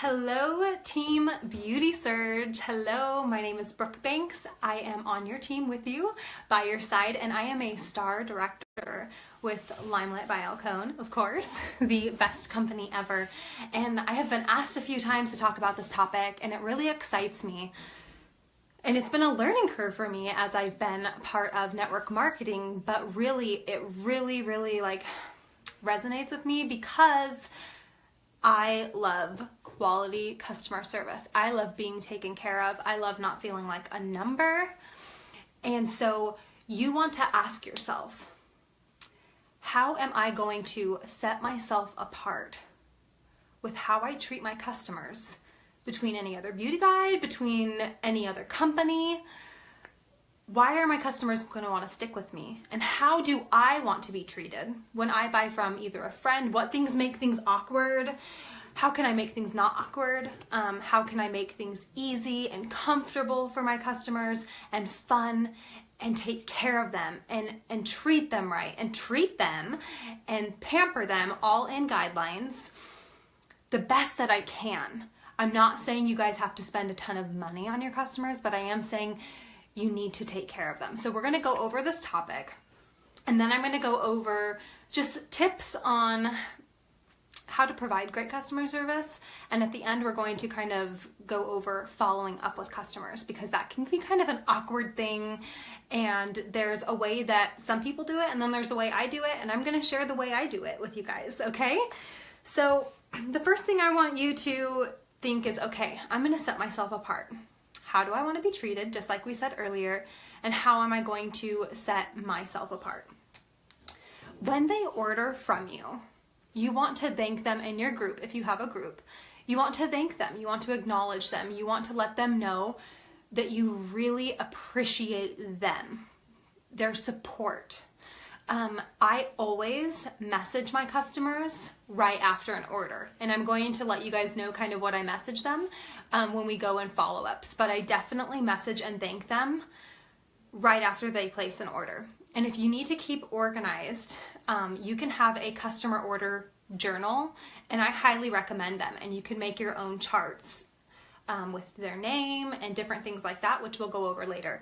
Hello, Team Beauty Surge. Hello, my name is Brooke Banks. I am on your team with you, by your side, and I am a star director with Limelight by Alcone, of course, the best company ever. And I have been asked a few times to talk about this topic, and it really excites me. And it's been a learning curve for me as I've been part of network marketing, but really, it really resonates with me because I love quality customer service. I love being taken care of. I love not feeling like a number. And so you want to ask yourself, how am I going to set myself apart with how I treat my customers between any other beauty guide, between any other company? Why are my customers going to want to stick with me? And how do I want to be treated when I buy from either a friend? What things make things awkward? How can I make things not awkward? How can I make things easy and comfortable for my customers and fun and take care of them and treat them right and treat them and pamper them all in guidelines the best that I can. I'm not saying you guys have to spend a ton of money on your customers, but I am saying you need to take care of them. So we're going to go over this topic, and then I'm going to go over just tips on how to provide great customer service. And at the end, we're going to kind of go over following up with customers, because that can be kind of an awkward thing. And there's a way that some people do it, and then there's a way I do it, and I'm going to share the way I do it with you guys. Okay. So the first thing I want you to think is, okay, I'm going to set myself apart. How do I want to be treated, just like we said earlier, and how am I going to set myself apart? When they order from you, you want to thank them in your group. If you have a group, you want to thank them. You want to acknowledge them. You want to let them know that you really appreciate them, their support. I always message my customers right after an order, and I'm going to let you guys know kind of what I message them when we go in follow-ups, but I definitely message and thank them right after they place an order. And if you need to keep organized, you can have a customer order journal, and I highly recommend them, and you can make your own charts with their name and different things like that, which we'll go over later.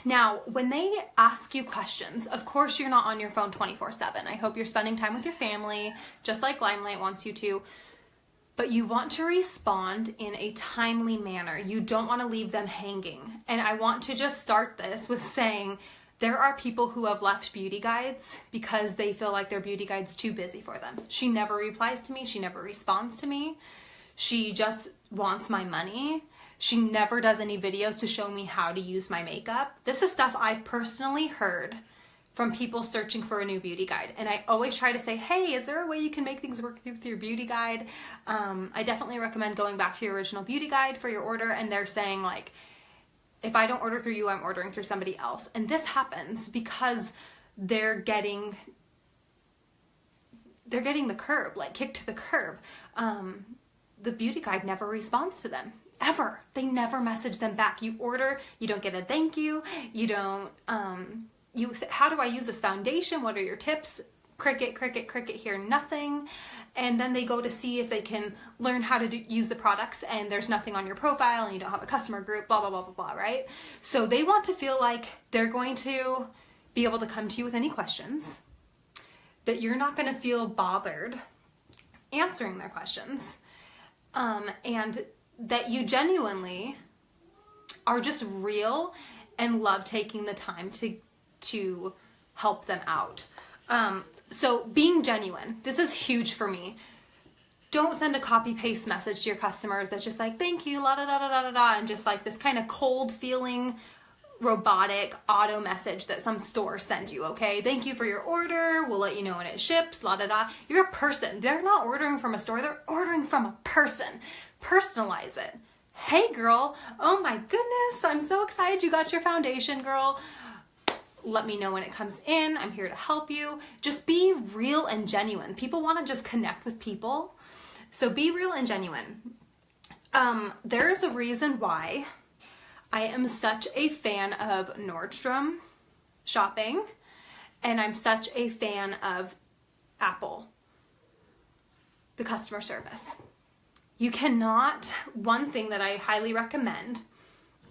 Now, when they ask you questions, of course you're not on your phone 24/7. I hope you're spending time with your family, just like Limelight wants you to, but you want to respond in a timely manner. You don't want to leave them hanging. And I want to just start this with saying there are people who have left beauty guides because they feel like their beauty guide's too busy for them. She never replies to me. She never responds to me. She just wants my money. She never does any videos to show me how to use my makeup. This is stuff I've personally heard from people searching for a new beauty guide. And I always try to say, hey, is there a way you can make things work with your beauty guide? I definitely recommend going back to your original beauty guide for your order. And they're saying, like, if I don't order through you, I'm ordering through somebody else. And this happens because they're getting the curb, like kicked to the curb. The beauty guide never responds to them. Ever. They never message them back. You order, you don't get a thank you. You don't, you say, how do I use this foundation? What are your tips? Cricket, cricket, cricket, hear nothing. And then they go to see if they can learn how to use the products, and there's nothing on your profile and you don't have a customer group, blah, blah, blah, blah, blah, right? So they want to feel like they're going to be able to come to you with any questions, that you're not going to feel bothered answering their questions, and that you genuinely are just real and love taking the time to help them out. So being genuine, this is huge for me. Don't send a copy paste message to your customers that's just like, thank you, la da da da da da da, and just like this kind of cold feeling, robotic auto message that some store sends you, okay? Thank you for your order. We'll let you know when it ships, la da da. You're a person. They're not ordering from a store. They're ordering from a person. Personalize it. Hey girl, oh my goodness, I'm so excited you got your foundation, girl. Let me know when it comes in. I'm here to help you. Just be real and genuine. People want to just connect with people. So be real and genuine. There is a reason why I am such a fan of Nordstrom shopping, and I'm such a fan of Apple. the customer service. You cannot, one thing that I highly recommend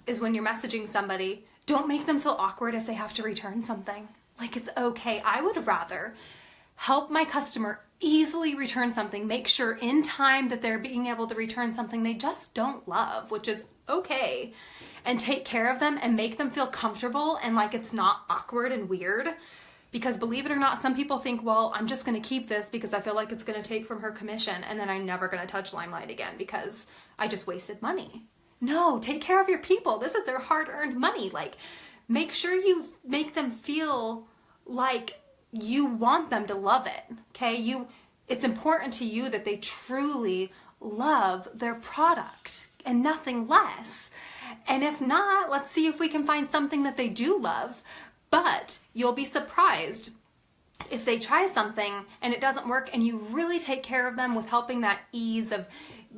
is when you're messaging somebody, don't make them feel awkward if they have to return something. Like, it's okay. I would rather help my customer easily return something, make sure in time that they're being able to return something they just don't love, which is okay, and take care of them and make them feel comfortable and like it's not awkward and weird. Because believe it or not, some people think, well, I'm just going to keep this because I feel like it's going to take from her commission and then I'm never going to touch Limelight again because I just wasted money. No, take care of your people. This is their hard-earned money. Like, make sure you make them feel like you want them to love it, okay? It's important to you that they truly love their product and nothing less. And if not, let's see if we can find something that they do love. But you'll be surprised if they try something and it doesn't work and you really take care of them with helping that ease of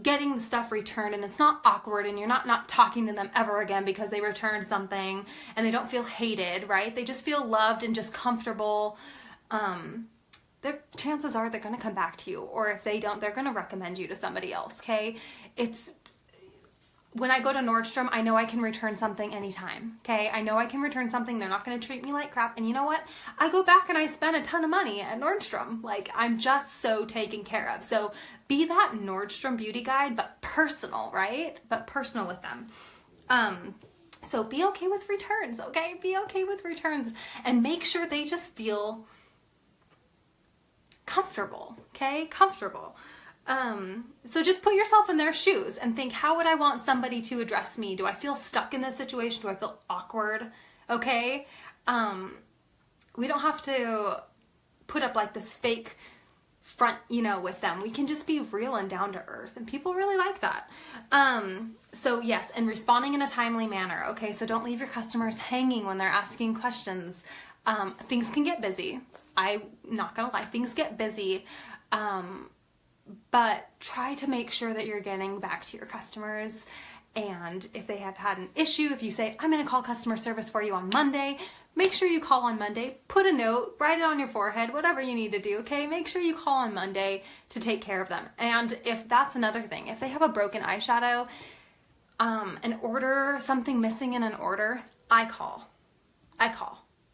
getting the stuff returned and it's not awkward and you're not talking to them ever again because they returned something and they don't feel hated, right? They just feel loved and just comfortable. Their chances are they're going to come back to you, or if they don't, they're going to recommend you to somebody else, okay? When I go to Nordstrom, I know I can return something anytime, okay? I know I can return something. They're not going to treat me like crap. And you know what? I go back and I spend a ton of money at Nordstrom. Like, I'm just so taken care of. So be that Nordstrom beauty guide, but personal, right? But personal with them. So be okay with returns, okay? Be okay with returns and make sure they just feel comfortable, okay? Comfortable. So just put yourself in their shoes and think, how would I want somebody to address me? Do I feel stuck in this situation? Do I feel awkward? Okay. We don't have to put up like this fake front, with them. We can just be real and down to earth, and people really like that. So yes, and responding in a timely manner. Okay. So don't leave your customers hanging when they're asking questions. Things can get busy. I'm not gonna lie, things get busy. But try to make sure that you're getting back to your customers. And if they have had an issue, if you say, I'm going to call customer service for you on Monday, make sure you call on Monday. Put a note, write it on your forehead, whatever you need to do, okay? Make sure you call on Monday to take care of them. And if that's another thing, if they have a broken eyeshadow, an order, something missing in an order, I call.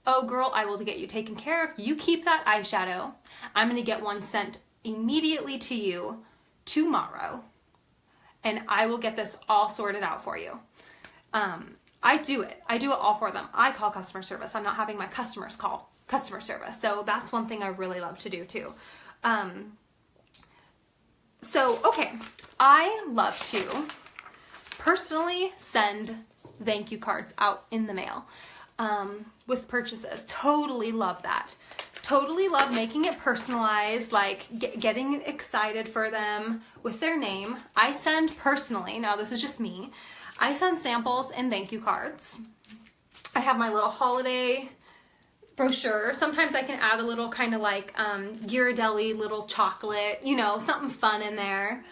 Oh girl, I will get you taken care of. You keep that eyeshadow. I'm going to get one sent immediately to you tomorrow, and I will get this all sorted out for you. I do it all for them. I call customer service. I'm not having my customers call customer service. So that's one thing I really love to do too. Okay, I love to personally send thank you cards out in the mail with purchases. Totally love that. Totally love making it personalized, like getting excited for them with their name. I send personally, now this is just me, I send samples and thank you cards. I have my little holiday brochure. Sometimes I can add a little kind of like Ghirardelli little chocolate, something fun in there.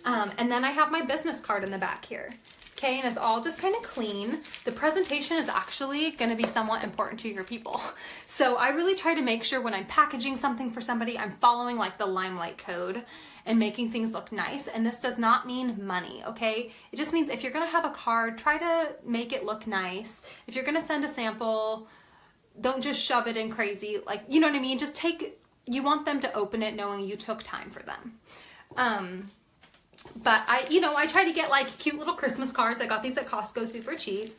And then I have my business card in the back here. Okay, and it's all just kind of clean. The presentation is actually going to be somewhat important to your people. So I really try to make sure when I'm packaging something for somebody, I'm following like the Limelight code and making things look nice. And this does not mean money, okay? It just means if you're going to have a card, try to make it look nice. If you're going to send a sample, don't just shove it in crazy. Like, you know what I mean? Just you want them to open it knowing you took time for them. But I try to get like cute little Christmas cards. I got these at Costco super cheap.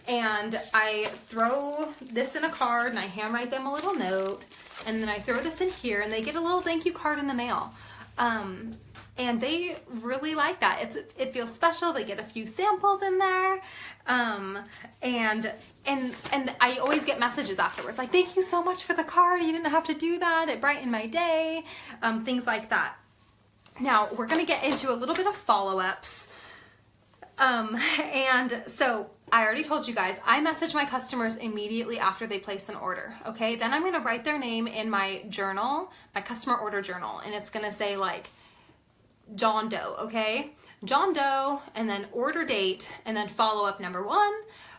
And I throw this in a card and I handwrite them a little note. And then I throw this in here and they get a little thank you card in the mail. And they really like that. It feels special. They get a few samples in there. And I always get messages afterwards like, thank you so much for the card. You didn't have to do that. It brightened my day. Things like that. Now, we're going to get into a little bit of follow-ups. And so I already told you guys, I message my customers immediately after they place an order, okay? Then I'm going to write their name in my journal, my customer order journal, and it's going to say like John Doe, okay? John Doe, and then order date, and then follow-up number 1,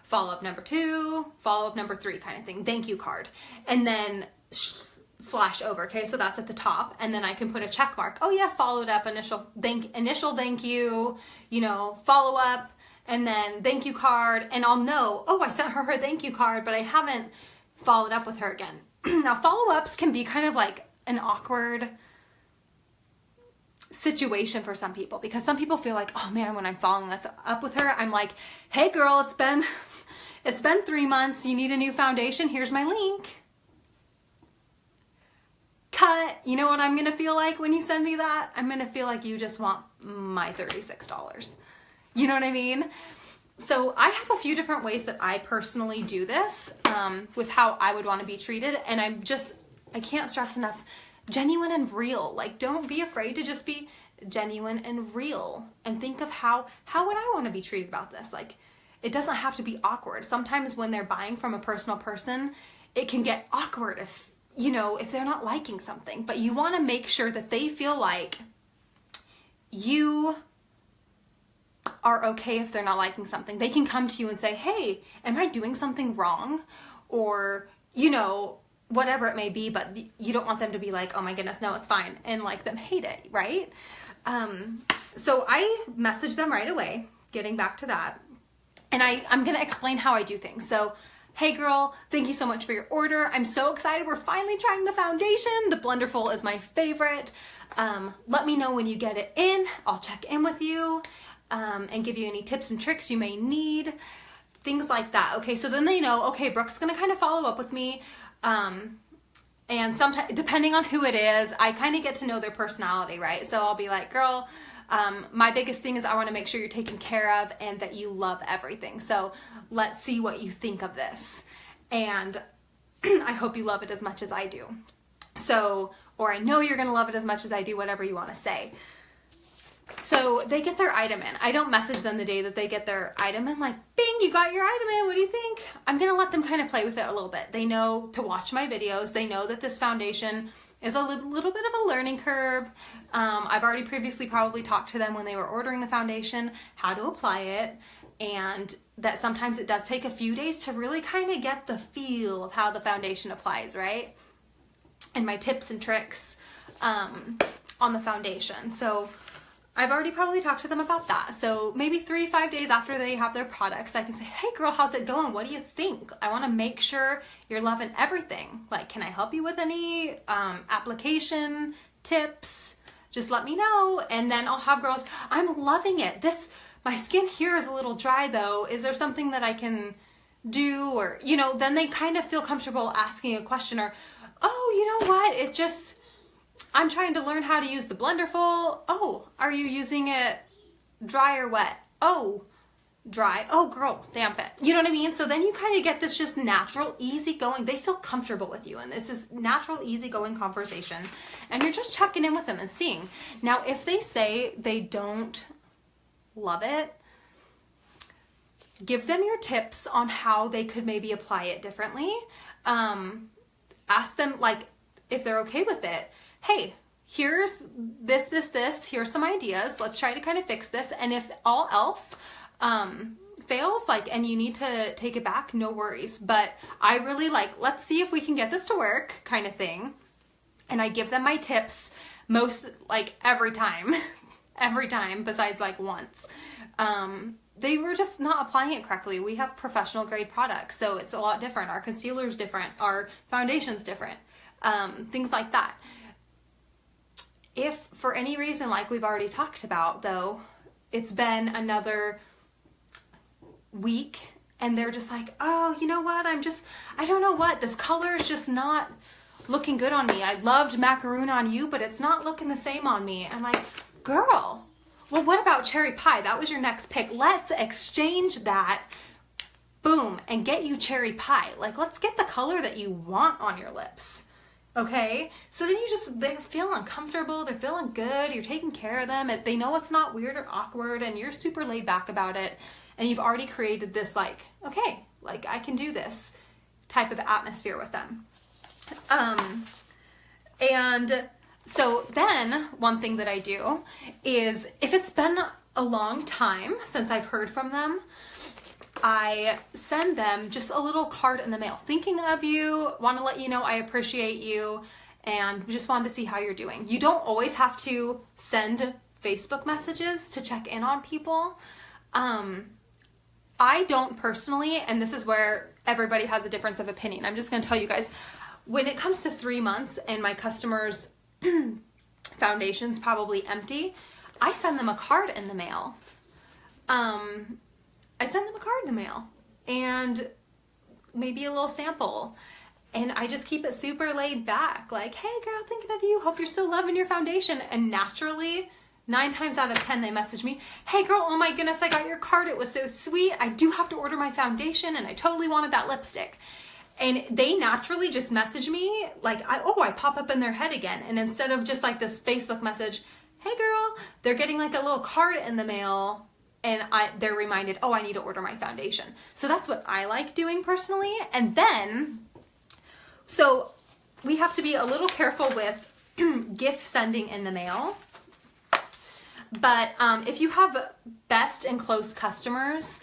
follow-up number 2, follow-up number 3 kind of thing, thank you card. And then slash over. Okay, so that's at the top, and then I can put a check mark. Oh yeah, followed up, initial thank you, follow up, and then thank you card, and I'll know, oh, I sent her thank you card, but I haven't followed up with her again. Now, follow-ups can be kind of like an awkward situation for some people, because some people feel like, oh man, when I'm following up with her, I'm like, hey girl, it's been 3 months, you need a new foundation, here's my link. Cut. You know what I'm gonna feel like when you send me that? I'm gonna feel like you just want my $36. You know what I mean? So I have a few different ways that I personally do this with how I would want to be treated, and I can't stress enough, genuine and real. Like, don't be afraid to just be genuine and real, and think of how would I want to be treated about this? Like, it doesn't have to be awkward. Sometimes when they're buying from a personal person, it can get awkward if they're not liking something, but you want to make sure that they feel like you are okay if they're not liking something. They can come to you and say, hey, am I doing something wrong? Or, whatever it may be, but you don't want them to be like, oh my goodness, no, it's fine, and like them hate it, right? So I message them right away, getting back to that, and I'm going to explain how I do things. So, hey girl, thank you so much for your order. I'm so excited. We're finally trying the foundation. The Blunderful is my favorite. Let me know when you get it in. I'll check in with you and give you any tips and tricks you may need. Things like that. Okay, so then they know, okay, Brooke's going to kind of follow up with me. And sometimes, depending on who it is, I kind of get to know their personality, right? So I'll be like, girl, my biggest thing is I want to make sure you're taken care of and that you love everything. So let's see what you think of this. And I hope you love it as much as I do. So, or I know you're going to love it as much as I do, whatever you want to say. So they get their item in. I don't message them the day that they get their item in, like, bing, you got your item in, what do you think? I'm going to let them kind of play with it a little bit. They know to watch my videos. They know that this foundation is a little bit of a learning curve. I've already previously probably talked to them when they were ordering the foundation, how to apply it, and that sometimes it does take a few days to really kind of get the feel of how the foundation applies, right? And my tips and tricks on the foundation. So I've already probably talked to them about that. So maybe 3-5 days after they have their products, I can say, hey girl, how's it going? What do you think? I want to make sure you're loving everything. Like, can I help you with any application tips? Just let me know. And then I'll have girls, I'm loving it. My skin here is a little dry though. Is there something that I can do? Or, then they kind of feel comfortable asking a question, or, oh, you know what? I'm trying to learn how to use the Blunderful. Oh, are you using it dry or wet? Oh, dry. Oh, girl, damp it. You know what I mean? So then you kind of get this just natural, easygoing. They feel comfortable with you, and it's this natural, easygoing conversation. And you're just checking in with them and seeing. Now, if they say they don't love it, give them your tips on how they could maybe apply it differently. Ask them, like, if they're okay with it. Hey, here's this, here's some ideas. Let's try to kind of fix this. And if all else fails, and you need to take it back, no worries. But I really let's see if we can get this to work kind of thing. And I give them my tips every time, besides once. They were just not applying it correctly. We have professional grade products, so it's a lot different. Our concealer's different. Our foundation's different. Things like that. If for any reason, like we've already talked about, though, it's been another week and they're just like, oh, you know what? I don't know what, this color is just not looking good on me. I loved macaroon on you, but it's not looking the same on me. I'm like, girl, well, what about cherry pie? That was your next pick. Let's exchange that, boom, and get you cherry pie. Let's get the color that you want on your lips. Okay, so then they're feeling comfortable, they're feeling good, you're taking care of them, they know it's not weird or awkward, and you're super laid back about it, and you've already created this okay, I can do this type of atmosphere with them. And so then one thing that I do is, if it's been a long time since I've heard from them, I send them just a little card in the mail. Thinking of you, want to let you know I appreciate you, and just wanted to see how you're doing. You don't always have to send Facebook messages to check in on people. I don't personally, and this is where everybody has a difference of opinion. I'm just going to tell you guys, when it comes to 3 months and my customers' foundation's probably empty, I send them a card in the mail. And maybe a little sample. And I just keep it super laid back. Like, hey girl, thinking of you. Hope you're still loving your foundation. And naturally, 9 times out of 10, they message me, hey girl, oh my goodness, I got your card. It was so sweet. I do have to order my foundation and I totally wanted that lipstick. And they naturally just message me like, I pop up in their head again. And instead of just like this Facebook message, hey girl, they're getting like a little card in the mail, and they're reminded, oh, I need to order my foundation. So that's what I like doing personally. And then, so we have to be a little careful with gift sending in the mail. But if you have best and close customers,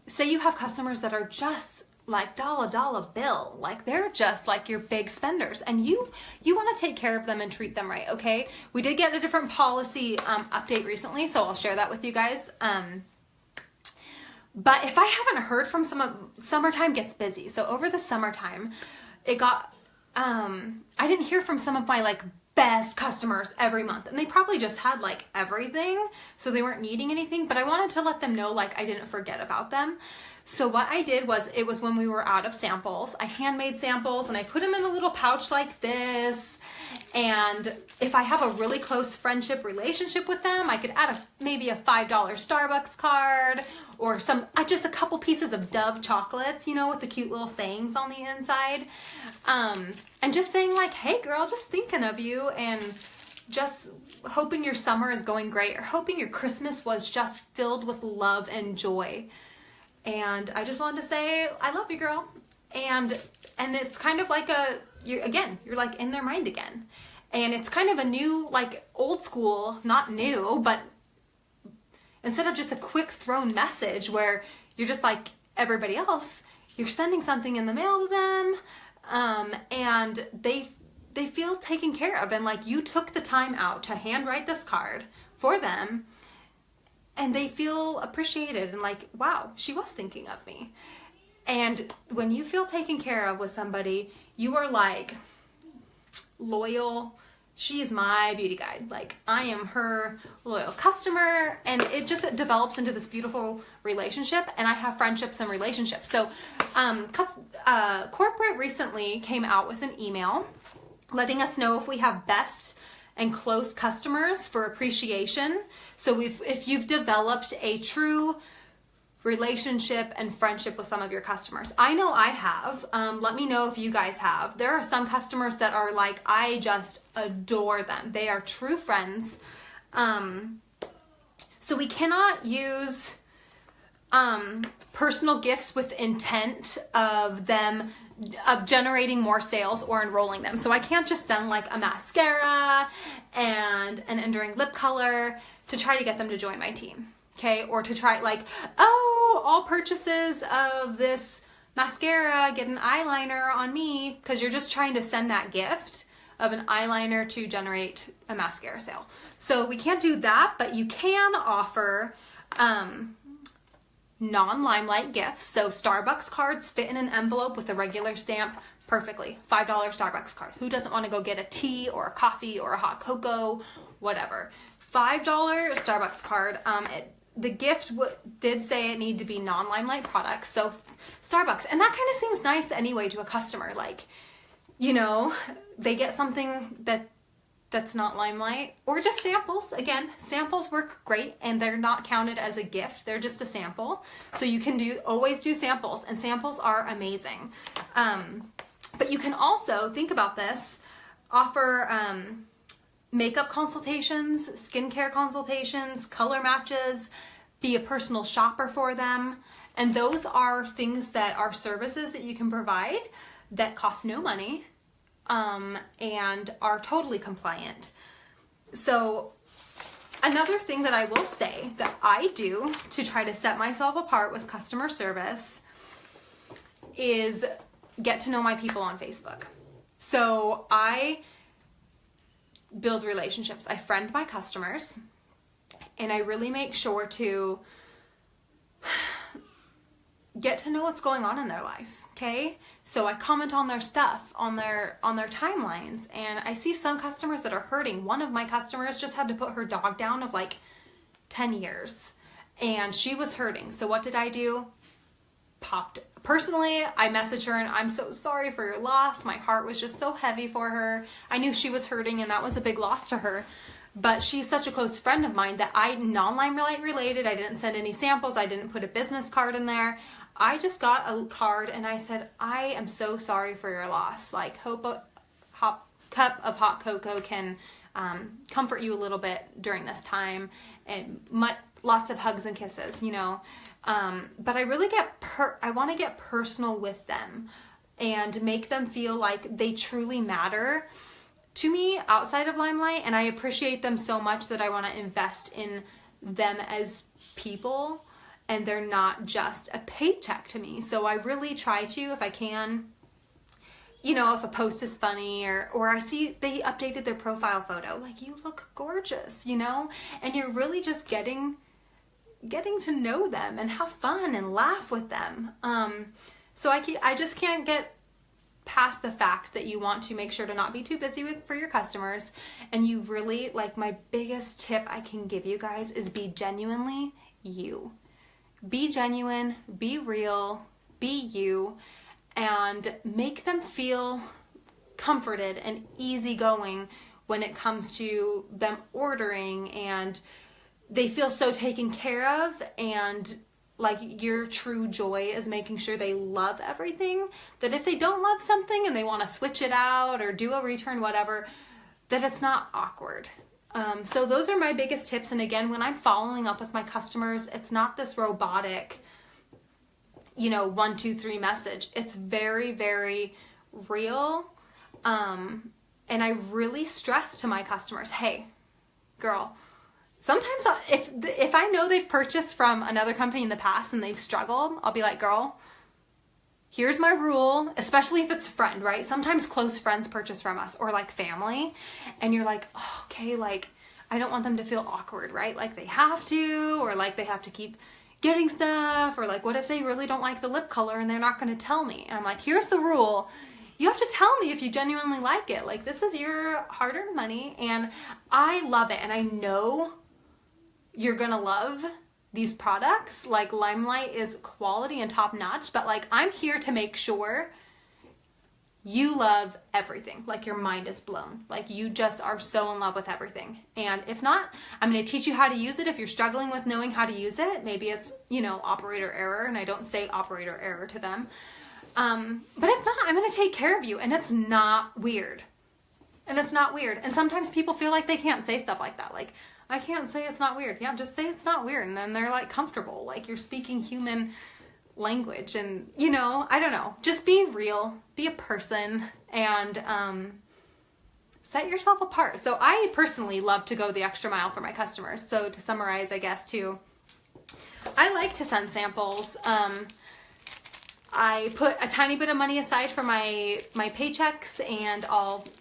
say you have customers that are just like dollar bill, like they're just like your big spenders, and you want to take care of them and treat them right. Okay, we did get a different policy update recently, so I'll share that with you guys. But if I haven't heard from summertime gets busy. So over the summertime, it got I didn't hear from some of my like best customers every month, and they probably just had like everything, so they weren't needing anything, but I wanted to let them know like I didn't forget about them. So what I did was, it was when we were out of samples, I handmade samples and I put them in a little pouch like this. And if I have a really close friendship relationship with them, I could add maybe a $5 Starbucks card, or just a couple pieces of Dove chocolates, you know, with the cute little sayings on the inside. And just saying like, hey girl, just thinking of you, and just hoping your summer is going great, or hoping your Christmas was just filled with love and joy. And I just wanted to say, I love you, girl. And it's kind of like you're like in their mind again. And it's kind of a new, like old school, not new, but instead of just a quick thrown message where you're just like everybody else, you're sending something in the mail to them. And they feel taken care of. And like, you took the time out to handwrite this card for them. And they feel appreciated and like, wow, she was thinking of me. And when you feel taken care of with somebody, you are like loyal. She is my beauty guide. Like, I am her loyal customer, and it just develops into this beautiful relationship. And I have friendships and relationships. So corporate recently came out with an email letting us know if we have best and close customers for appreciation. So if you've developed a true relationship and friendship with some of your customers. I know I have. Let me know if you guys have. There are some customers that are like, I just adore them. They are true friends. So we cannot use personal gifts with intent of generating more sales or enrolling them. So I can't just send like a mascara and an enduring lip color to try to get them to join my team. Okay. Or to try like, oh, all purchases of this mascara, get an eyeliner on me. Cause you're just trying to send that gift of an eyeliner to generate a mascara sale. So we can't do that, but you can offer, non-Limelight gifts. So Starbucks cards fit in an envelope with a regular stamp perfectly. $5 Starbucks card. Who doesn't want to go get a tea or a coffee or a hot cocoa, whatever. $5 Starbucks card. The gift did say it needed to be non-Limelight products. So Starbucks. And that kind of seems nice anyway to a customer. Like, you know, they get something that's not Limelight, or just samples. Again, samples work great, and they're not counted as a gift. They're just a sample. So you can always do samples, and samples are amazing. But you can also, think about this, offer makeup consultations, skincare consultations, color matches, be a personal shopper for them. And those are things that are services that you can provide that cost no money. And are totally compliant. So another thing that I will say that I do to try to set myself apart with customer service is get to know my people on Facebook. So I build relationships. I friend my customers, and I really make sure to get to know what's going on in their life. Okay, so I comment on their stuff, on their timelines, and I see some customers that are hurting. One of my customers just had to put her dog down of like 10 years, and she was hurting. So what did I do? Personally, I messaged her and I'm so sorry for your loss. My heart was just so heavy for her. I knew she was hurting and that was a big loss to her. But she's such a close friend of mine that non-Limelight related. I didn't send any samples. I didn't put a business card in there. I just got a card and I said, I am so sorry for your loss. Like, hope a cup of hot cocoa can comfort you a little bit during this time, and lots of hugs and kisses, you know. But I really I want to get personal with them and make them feel like they truly matter to me outside of Limelight, and I appreciate them so much that I want to invest in them as people, and they're not just a paycheck to me. So I really try to, if I can, you know, if a post is funny or I see they updated their profile photo, like, you look gorgeous, you know, and you're really just getting to know them and have fun and laugh with them. So I just can't get past the fact that you want to make sure to not be too busy for your customers, and you really, like, my biggest tip I can give you guys is be genuinely you. Be genuine, be real, be you, and make them feel comforted and easygoing when it comes to them ordering, and they feel so taken care of, and like your true joy is making sure they love everything, that if they don't love something and they want to switch it out or do a return, whatever, that it's not awkward. So those are my biggest tips. And again, when I'm following up with my customers, it's not this robotic, 1, 2, 3 message. It's very, very real. And I really stress to my customers, hey, girl, sometimes if I know they've purchased from another company in the past and they've struggled, I'll be like, girl, here's my rule, especially if it's a friend, right? Sometimes close friends purchase from us, or like family, and you're like, oh, okay, like, I don't want them to feel awkward, right? Like they have to, or like they have to keep getting stuff, or like, what if they really don't like the lip color and they're not going to tell me? And I'm like, here's the rule. You have to tell me if you genuinely like it. Like, this is your hard-earned money, and I love it, and I know you're going to love these products. Like, Limelight is quality and top notch, but like, I'm here to make sure you love everything. Like, your mind is blown. Like, you just are so in love with everything. And if not, I'm going to teach you how to use it. If you're struggling with knowing how to use it, maybe it's, operator error, and I don't say operator error to them. But if not, I'm going to take care of you, and it's not weird. And it's not weird. And sometimes people feel like they can't say stuff like that. Like, I can't say it's not weird. Yeah, just say it's not weird. And then they're like comfortable. Like, you're speaking human language. And, I don't know. Just be real. Be a person. And set yourself apart. So I personally love to go the extra mile for my customers. So to summarize, I guess, too, I like to send samples. I put a tiny bit of money aside for my paychecks, and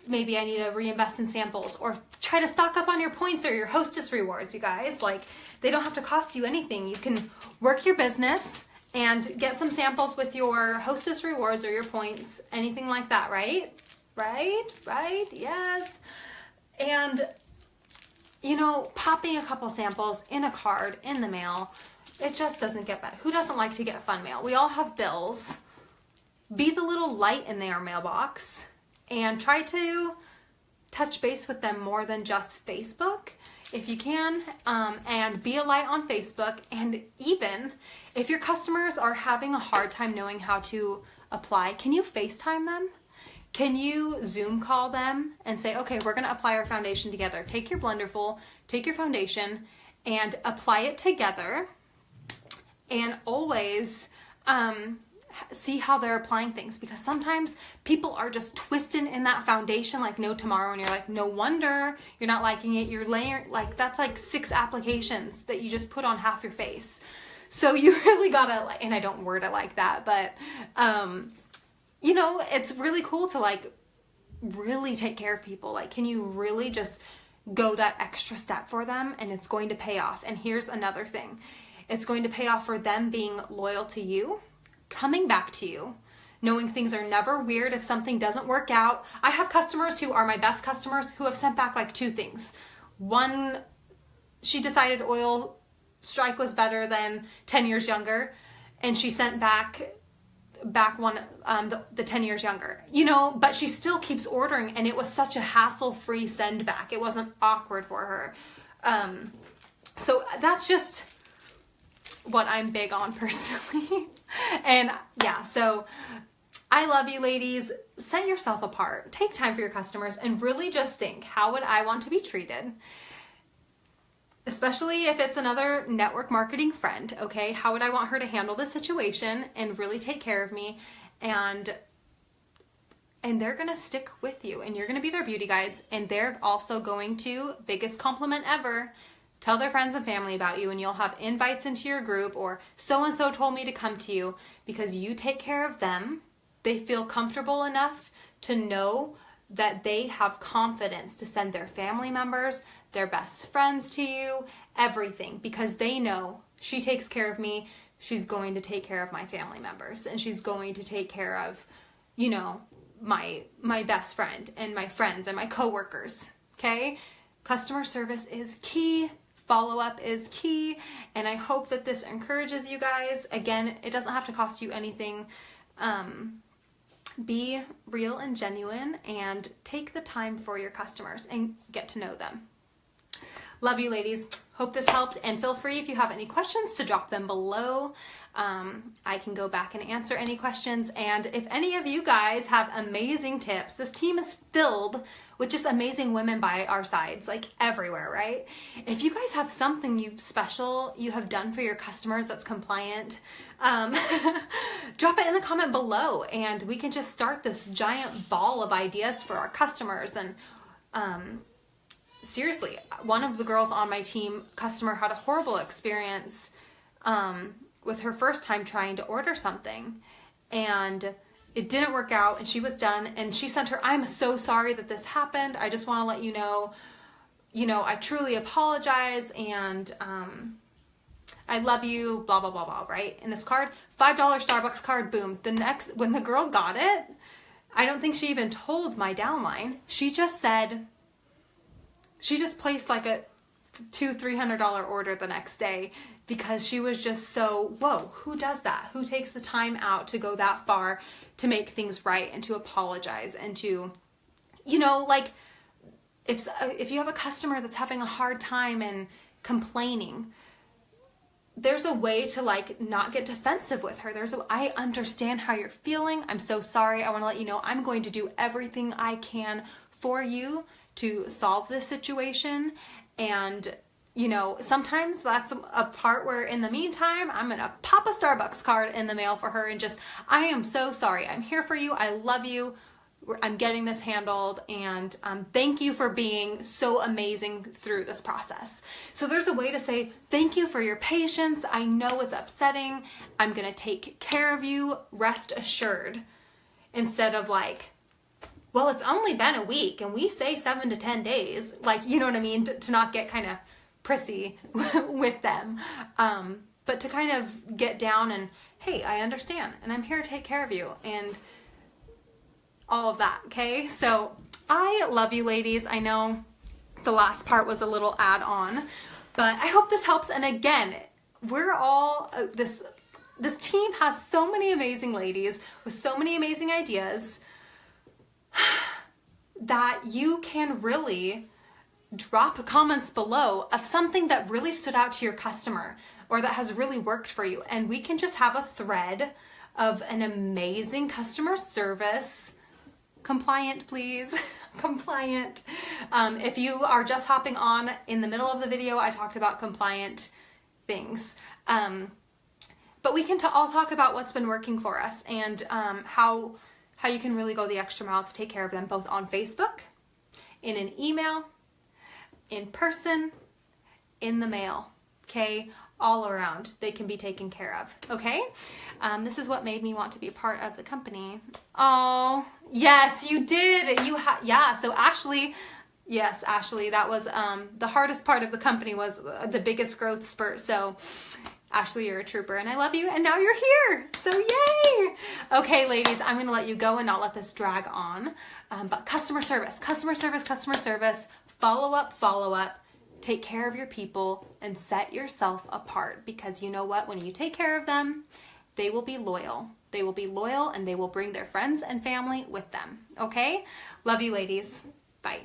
maybe I need to reinvest in samples, or try to stock up on your points or your hostess rewards, you guys. Like, they don't have to cost you anything. You can work your business and get some samples with your hostess rewards or your points, anything like that, right? Right? Yes. And, popping a couple samples in a card in the mail, it just doesn't get better. Who doesn't like to get fun mail? We all have bills. Be the little light in their mailbox, and try to touch base with them more than just Facebook, if you can, and be a light on Facebook. And even if your customers are having a hard time knowing how to apply, can you FaceTime them? Can you Zoom call them and say, okay, we're going to apply our foundation together. Take your Blenderful, take your foundation, and apply it together. And always see how they're applying things, because sometimes people are just twisting in that foundation like no tomorrow, and you're like, no wonder you're not liking it. You're layering, like, that's like 6 applications that you just put on half your face. So you really gotta, like, and I don't word it like that, but it's really cool to like really take care of people? Like, can you really just go that extra step for them? And it's going to pay off. And here's another thing. It's going to pay off for them being loyal to you, coming back to you, knowing things are never weird if something doesn't work out. I have customers who are my best customers who have sent back like 2 things. One, she decided oil strike was better than 10 years younger, and she sent back one, the 10 years younger, you know, but she still keeps ordering, and it was such a hassle-free send back. It wasn't awkward for her. So that's just what I'm big on personally. And yeah, so I love you ladies. Set yourself apart. Take time for your customers and really just think, how would I want to be treated? Especially if it's another network marketing friend, okay? How would I want her to handle the situation and really take care of me? And they're gonna stick with you, and you're gonna be their beauty guides, and they're also going to, biggest compliment ever, tell their friends and family about you, and you'll have invites into your group, or so-and-so told me to come to you, because you take care of them. They feel comfortable enough to know that they have confidence to send their family members, their best friends to you, everything, because they know she takes care of me, she's going to take care of my family members, and she's going to take care of, you know, my best friend and my friends and my coworkers, okay? Customer service is key. Follow-up is key, and I hope that this encourages you guys. Again, it doesn't have to cost you anything. Be real and genuine, and take the time for your customers and get to know them. Love you ladies. Hope this helped, and feel free if you have any questions to drop them below. I can go back and answer any questions, and if any of you guys have amazing tips, this team is filled with just amazing women by our sides, like everywhere, right? If you guys have something special you have done for your customers that's compliant, drop it in the comment below, and we can just start this giant ball of ideas for our customers. And seriously, one of the girls on my team, customer, had a horrible experience with her first time trying to order something, and it didn't work out, and she was done, and she sent her, "I'm so sorry that this happened. I just want to let you know, I truly apologize, and I love you, blah, blah, blah, blah," right? In this card, $5 Starbucks card, boom. When the girl got it, I don't think she even told my downline. She just placed like a $200-300 order the next day, because she was just so, whoa, who does that? Who takes the time out to go that far to make things right and to apologize and to, like, if you have a customer that's having a hard time and complaining, there's a way to like not get defensive with her. I understand how you're feeling. I'm so sorry. I want to let you know I'm going to do everything I can for you to solve this situation. And sometimes that's a part where in the meantime, I'm going to pop a Starbucks card in the mail for her and just, I am so sorry. I'm here for you. I love you. I'm getting this handled, and thank you for being so amazing through this process. So there's a way to say, thank you for your patience. I know it's upsetting. I'm going to take care of you. Rest assured. Instead of like, well, it's only been a week and we say 7 to 10 days. Like, you know what I mean? To not get kind of prissy with them. But to kind of get down and, hey, I understand, and I'm here to take care of you, and all of that, okay? So I love you ladies. I know the last part was a little add-on, but I hope this helps. And again, we're all, this team has so many amazing ladies with so many amazing ideas that you can really drop comments below of something that really stood out to your customer or that has really worked for you. And we can just have a thread of an amazing customer service. Compliant, please. Compliant. If you are just hopping on in the middle of the video, I talked about compliant things. But we can all talk about what's been working for us, and how you can really go the extra mile to take care of them, both on Facebook, in an email, in person, in the mail. Okay? all around. They can be taken care of, okay? This is what made me want to be a part of the company. Oh, yes, you did. Yeah, so Ashley, yes, Ashley, that was the hardest part of the company, was the biggest growth spurt. So Ashley, you're a trooper, and I love you, and now you're here, so yay! Okay, ladies, I'm gonna let you go and not let this drag on, but customer service, follow up, take care of your people, and set yourself apart, because you know what? When you take care of them, they will be loyal. They will be loyal, and they will bring their friends and family with them, okay? Love you, ladies. Bye.